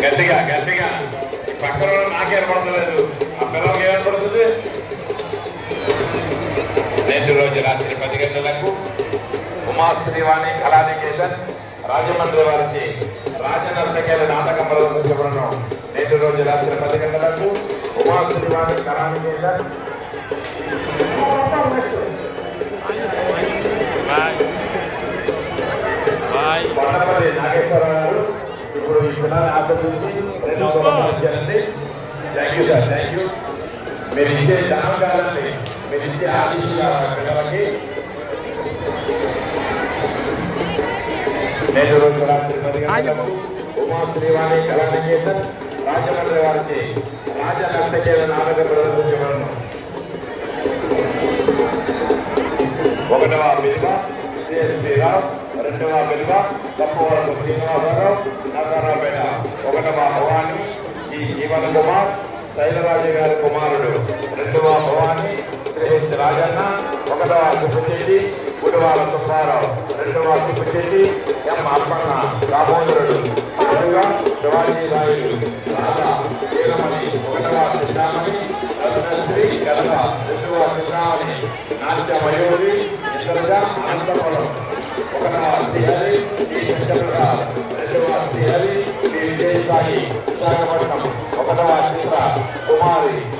గట్టిగా గట్టిగా పక్కన నాకేర్పడతలేదు, ఆ పిల్లలకి ఏర్పడుతుంది. నేటి రోజు రాత్రి 10 గంటలకు ఉమాశ్రీవాణి కళానికేతన్ రాజమండ్రి వారికి రాజనర్తకేల నాటకం ప్రదర్శించబడను. నేటి రోజు రాత్రి 10 గంటలకు ఉమాశ్రీవాణి కళానికేతన్ కొండపల్లి నాగేశ్వరరావు గారు ఇప్పుడు ఈ పిల్లల్ని ఆకర్షించి 2 ఇచ్చారండి. Thank you sir, thank you. మీరు ఇచ్చే దానం కాదండి, మీరు ఇచ్చే ఆశీస్సు పిల్లలకి. నేటి రోజు రాత్రి 10 గంటలకు ఉమాశ్రీవాణి కళానికేతన్ రాజమండ్రి వారికి రాజనర్తకేల నాటకం ప్రదర్శించబడను. 1వ విలువ శ్రీరావు, 2వ విలువ తప్పవరపు శ్రీనివాసరావు నగరపేట, 1వ భవాని ఈ జీవన్ కుమార్ శైలరాజు గారి కుమారుడు, 2వ భవాని శ్రీ రాజన్న, 1వ సుబ్బచెట్టి గుడివాల సుబ్బారావు, 2వ సుబ్బచెట్టి ఎం అప్పన్న దామోదరుడు, 2వ శివాజీ రాయుడు రాధా వీరమణి, 1వ సిద్ధామణి రత్నశ్రీ గలగ, 2వ సిద్ధామణి నాట్య మయూరి ఇతరుగా అనంతపురం, 1వ శ్రీహరి టి శంకరరావు, 2వ శ్రీహరి టి విజయసాయి విశాఖపట్నం, 1వ చిత్ర కుమారి